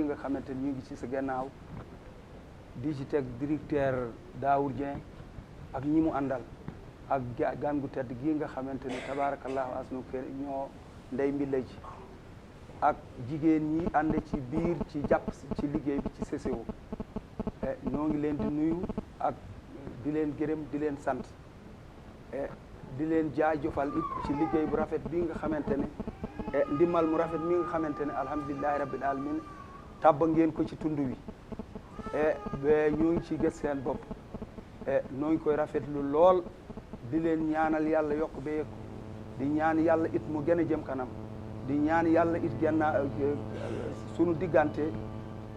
nga xamante ni ñu ngi ci sa gannaaw di ci teg directeur Daour Dieng ak ñi mu àndal ak gan gu tedd gii nga xamante ni tabaarakallaahu asnu kër ñoo ndey mbillay ci ak jigéen ñi ànd ci biir ci jàpp ci liggéey bi ci CCO ñoo ngi leen di nuyu ak di leen gërëm di leen sant di leen jaajëfal it ci liggéey bu rafet bi nga xamante ne ndimbal mu rafet mi nga xamante ne alhamdulilahi rabbil alamin tàbba ngeen ko ci tund wi ba ñu ngi ci gës seen bopp noo ngi koy rafetlu lool di leen ñaanal yàlla yokk ba yëkku di ñaan yàlla it mu gën a jëm kanam di ñaan yàlla it sunu diggante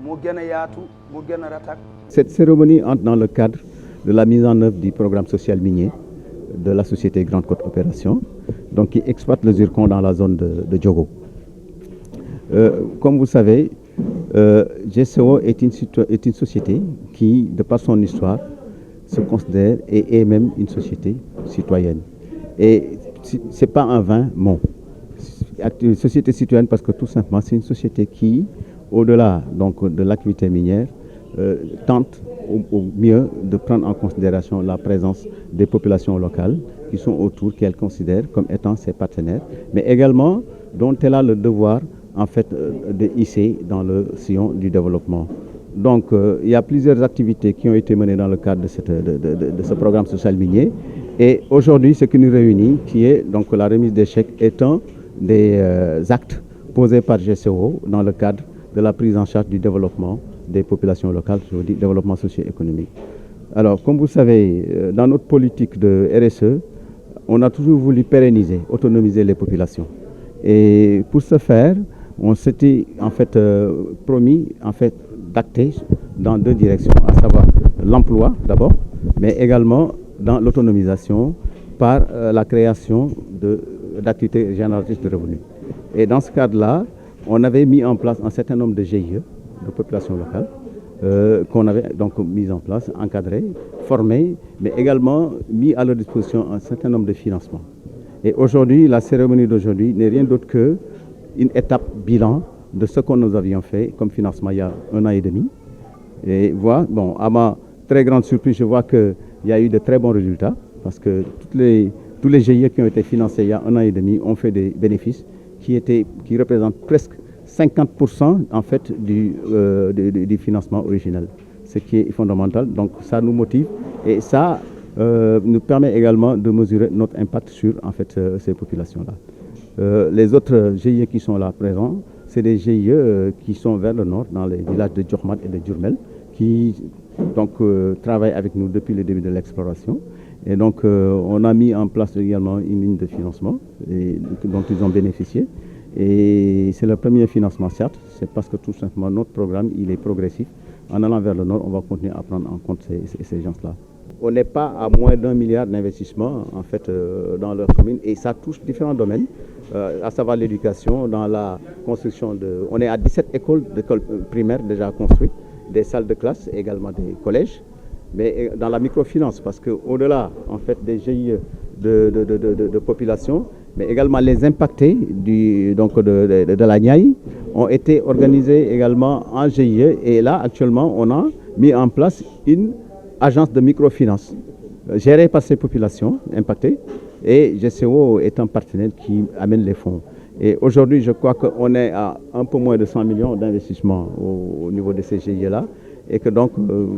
mu gën a yaatu mu gën a ratak. Cette cérémonie entre dans le cadre de la mise en œuvre du programme social minier de la société Grande Côte Opération, donc qui exploite le zircon dans la zone de Diogo. Comme vous savez, GCO est une société qui, de par son histoire, se considère et est même une société citoyenne. Et ce n'est pas un vain mot. Une société citoyenne parce que tout simplement, c'est une société qui, au-delà donc, de l'activité minière, tente au mieux de prendre en considération la présence des populations locales qui sont autour, qu'elle considère comme étant ses partenaires, mais également dont elle a le devoir en fait de hisser dans le sillon du développement. Donc il y a plusieurs activités qui ont été menées dans le cadre de ce programme social minier, et aujourd'hui ce qui nous réunit, qui est donc la remise des chèques, est un des actes posés par GCO dans le cadre de la prise en charge du développement des populations locales, je veux dire développement socio-économique. Alors, comme vous savez, dans notre politique de RSE, on a toujours voulu pérenniser, autonomiser les populations. Et pour ce faire, on s'était en fait promis en fait d'acter dans deux directions, à savoir l'emploi d'abord, mais également dans l'autonomisation par la création d'activités génératrices de revenus. Et dans ce cadre-là, on avait mis en place un certain nombre de GIE, de populations locales, qu'on avait donc mis en place, encadrés, formés, mais également mis à leur disposition un certain nombre de financements. Et aujourd'hui, la cérémonie d'aujourd'hui n'est rien d'autre qu'une étape bilan de ce que nous avions fait comme financement il y a 1 an et demi. Et voilà, bon, à ma très grande surprise, je vois qu'il y a eu de très bons résultats, parce que tous les GIE qui ont été financés il y a 1 an et demi ont fait des bénéfices qui représentent presque 50% en fait du financement original, ce qui est fondamental. Donc ça nous motive et ça nous permet également de mesurer notre impact sur en fait ces populations-là. Les autres GIE qui sont là présents, c'est des GIE qui sont vers le nord, dans les villages de Djormat et de Djurmel, qui donc travaillent avec nous depuis le début de l'exploration. Et donc on a mis en place également une ligne de financement dont ils ont bénéficié. Et c'est le premier financement, certes, c'est parce que tout simplement notre programme il est progressif. En allant vers le nord, on va continuer à prendre en compte ces gens-là. On n'est pas à moins d'1 milliard d'investissements en fait dans leur commune, et ça touche différents domaines, à savoir l'éducation, dans la construction de... On est à 17 écoles primaires déjà construites, des salles de classe, également des collèges, mais dans la microfinance, parce qu'au-delà en fait des GIE de population, mais également les impactés de la Niaï ont été organisés également en GIE, et là actuellement on a mis en place une agence de microfinance gérée par ces populations impactées, et GCO est un partenaire qui amène les fonds. Et aujourd'hui je crois qu'on est à un peu moins de 100 millions d'investissements au niveau de ces GIE-là, et que donc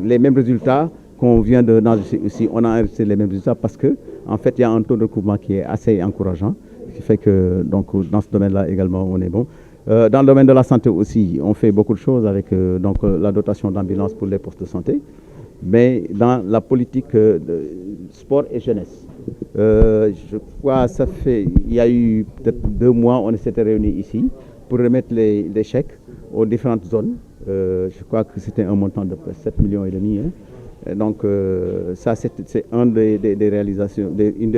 les mêmes résultats qu'on vient d'enregistrer ici, on a enregistré les mêmes résultats parce que en fait il y a un taux de recouvrement qui est assez encourageant, ce qui fait que donc dans ce domaine-là également on est bon. Dans le domaine de la santé aussi, on fait beaucoup de choses avec la dotation d'ambulance pour les postes de santé, mais dans la politique de sport et jeunesse, je crois il y a eu peut-être 2 mois, on s'était réunis ici pour remettre les chèques aux différentes zones. Je crois que c'était un montant de 7,5 millions. Et donc ça c'est une des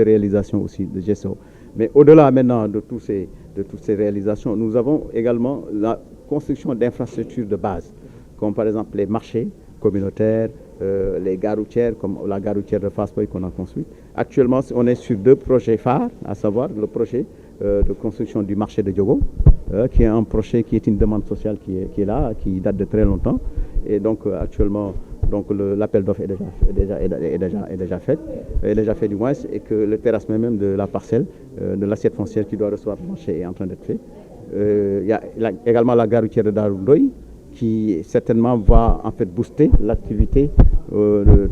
réalisations aussi de GCO. Mais au-delà maintenant de toutes ces réalisations, nous avons également la construction d'infrastructures de base, comme par exemple les marchés communautaires, les gares routières, comme la gare routière de Fass-Boye qu'on a construite. Actuellement, on est sur 2 projets phares, à savoir le projet de construction du marché de Diogo, qui est un projet qui est une demande sociale qui est là, qui date de très longtemps. Et donc actuellement, l'appel d'offres est déjà fait du moins, et que le terrassement même de la parcelle, de l'assiette foncière qui doit recevoir le marché est en train d'être fait. Il y a également la gare routière de Darou Ndoye, qui certainement va en fait booster l'activité de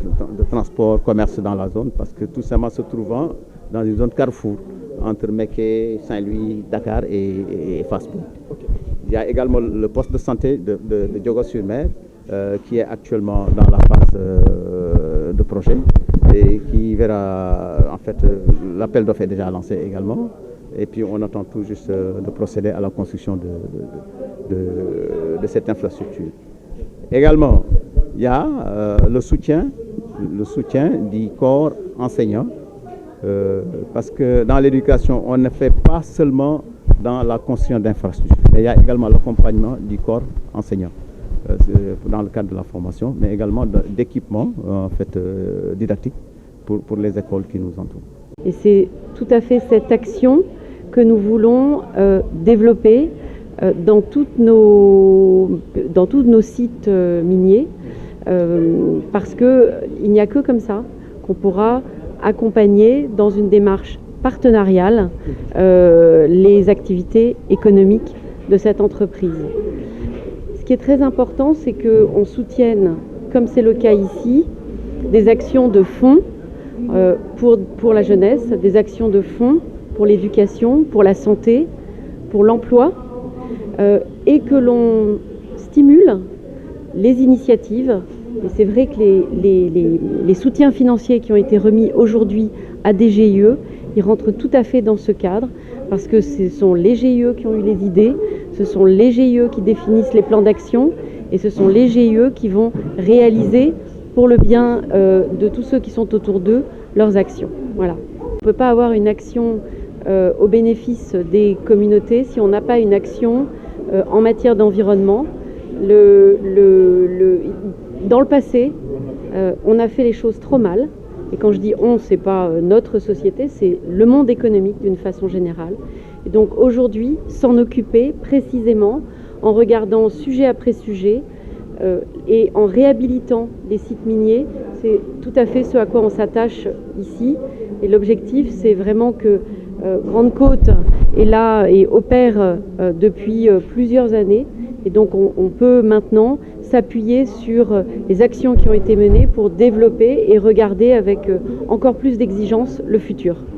transport, commerce dans la zone, parce que tout simplement se trouvant dans une zone carrefour entre Mékhé, Saint-Louis, Dakar et Fass. Okay. Il y a également le poste de santé de Diogo-sur-Mer qui est actuellement dans la phase de projet et qui verra en fait l'appel d'offres est déjà lancé également. Et puis on attend tout juste de procéder à la construction de cette infrastructure. Également, il y a le soutien du corps enseignant, parce que dans l'éducation, on ne fait pas seulement dans la construction d'infrastructures, mais il y a également l'accompagnement du corps enseignant dans le cadre de la formation, mais également d'équipements en fait, didactiques pour les écoles qui nous entourent. Et c'est tout à fait cette action que nous voulons développer dans tous nos sites miniers, parce qu'il n'y a que comme ça qu'on pourra accompagner dans une démarche partenariale les activités économiques de cette entreprise. Ce qui est très important, c'est qu'on soutienne, comme c'est le cas ici, des actions de fonds pour la jeunesse, des actions de fonds pour l'éducation, pour la santé, pour l'emploi, et que l'on stimule les initiatives. Et c'est vrai que les soutiens financiers qui ont été remis aujourd'hui à des GIE, ils rentrent tout à fait dans ce cadre, parce que ce sont les GIE qui ont eu les idées, ce sont les GIE qui définissent les plans d'action, et ce sont les GIE qui vont réaliser, pour le bien de tous ceux qui sont autour d'eux, leurs actions. Voilà. On ne peut pas avoir une action au bénéfice des communautés si on n'a pas une action en matière d'environnement. Dans le passé, on a fait les choses trop mal. Et quand je dis on, ce n'est pas notre société, c'est le monde économique d'une façon générale. Et donc aujourd'hui, s'en occuper précisément en regardant sujet après sujet et en réhabilitant les sites miniers, c'est tout à fait ce à quoi on s'attache ici. Et l'objectif, c'est vraiment que Grande Côte est là et opère depuis plusieurs années. Et donc on peut maintenant s'appuyer sur les actions qui ont été menées pour développer et regarder avec encore plus d'exigence le futur.